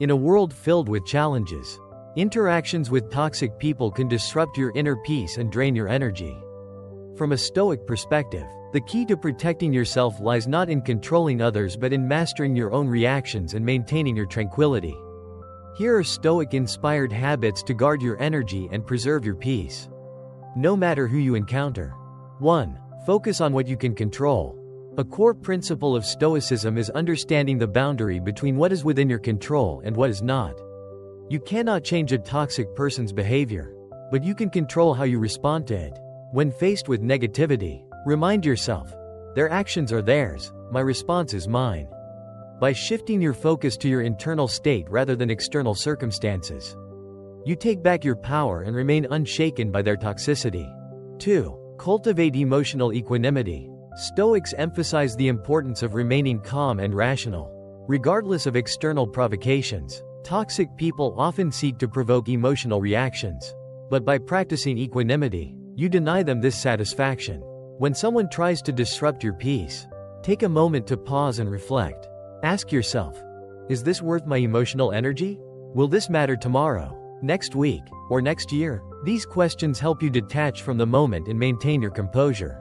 In a world filled with challenges, interactions with toxic people can disrupt your inner peace and drain your energy. From a Stoic perspective, the key to protecting yourself lies not in controlling others but in mastering your own reactions and maintaining your tranquility. Here are Stoic-inspired habits to guard your energy and preserve your peace. No matter who you encounter. 1. Focus on what you can control. A core principle of Stoicism is understanding the boundary between what is within your control and what is not. You cannot change a toxic person's behavior, but you can control how you respond to it. When faced with negativity, remind yourself, their actions are theirs, my response is mine. By shifting your focus to your internal state rather than external circumstances, you take back your power and remain unshaken by their toxicity. 2. Cultivate emotional equanimity. Stoics emphasize the importance of remaining calm and rational. Regardless of external provocations, toxic people often seek to provoke emotional reactions. But by practicing equanimity, you deny them this satisfaction. When someone tries to disrupt your peace, take a moment to pause and reflect. Ask yourself, is this worth my emotional energy? Will this matter tomorrow, next week, or next year? These questions help you detach from the moment and maintain your composure.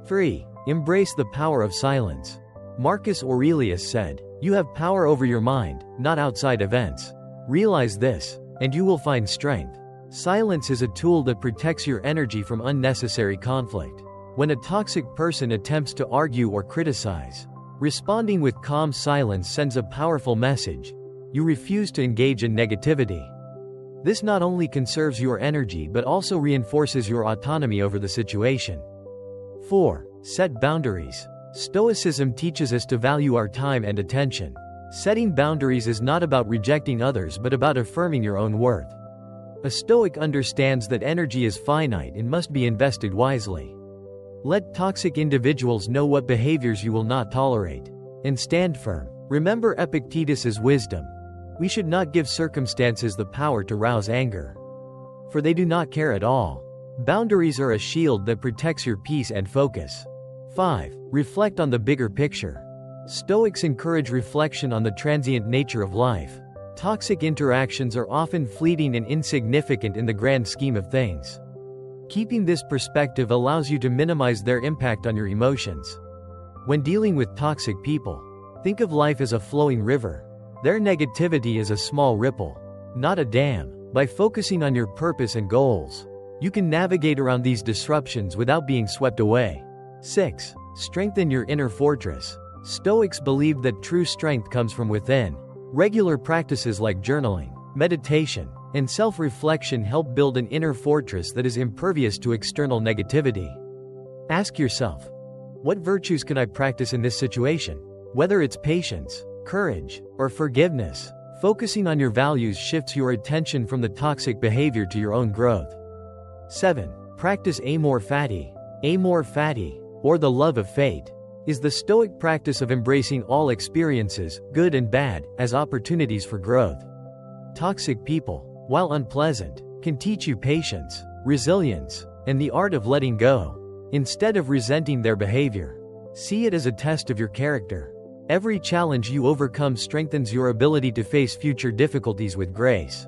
3. Embrace the power of silence. Marcus Aurelius said, "You have power over your mind, not outside events." Realize this, and you will find strength. Silence is a tool that protects your energy from unnecessary conflict. When a toxic person attempts to argue or criticize, responding with calm silence sends a powerful message. You refuse to engage in negativity. This not only conserves your energy but also reinforces your autonomy over the situation. 4. Set boundaries. Stoicism teaches us to value our time and attention. Setting boundaries is not about rejecting others but about affirming your own worth. A Stoic understands that energy is finite and must be invested wisely. Let toxic individuals know what behaviors you will not tolerate, and stand firm. Remember Epictetus's wisdom. We should not give circumstances the power to rouse anger, for they do not care at all. Boundaries are a shield that protects your peace and focus. 5. Reflect on the bigger picture. Stoics encourage reflection on the transient nature of life. Toxic interactions are often fleeting and insignificant in the grand scheme of things. Keeping this perspective allows you to minimize their impact on your emotions. When dealing with toxic people, think of life as a flowing river. Their negativity is a small ripple, not a dam. By focusing on your purpose and goals, you can navigate around these disruptions without being swept away. 6. Strengthen your inner fortress. Stoics believed that true strength comes from within. Regular practices like journaling, meditation, and self-reflection help build an inner fortress that is impervious to external negativity. Ask yourself, what virtues can I practice in this situation? Whether it's patience, courage, or forgiveness, focusing on your values shifts your attention from the toxic behavior to your own growth. 7. Practice amor fati. Amor fati, or the love of fate, is the Stoic practice of embracing all experiences, good and bad, as opportunities for growth. Toxic people, while unpleasant, can teach you patience, resilience, and the art of letting go. Instead of resenting their behavior, see it as a test of your character. Every challenge you overcome strengthens your ability to face future difficulties with grace.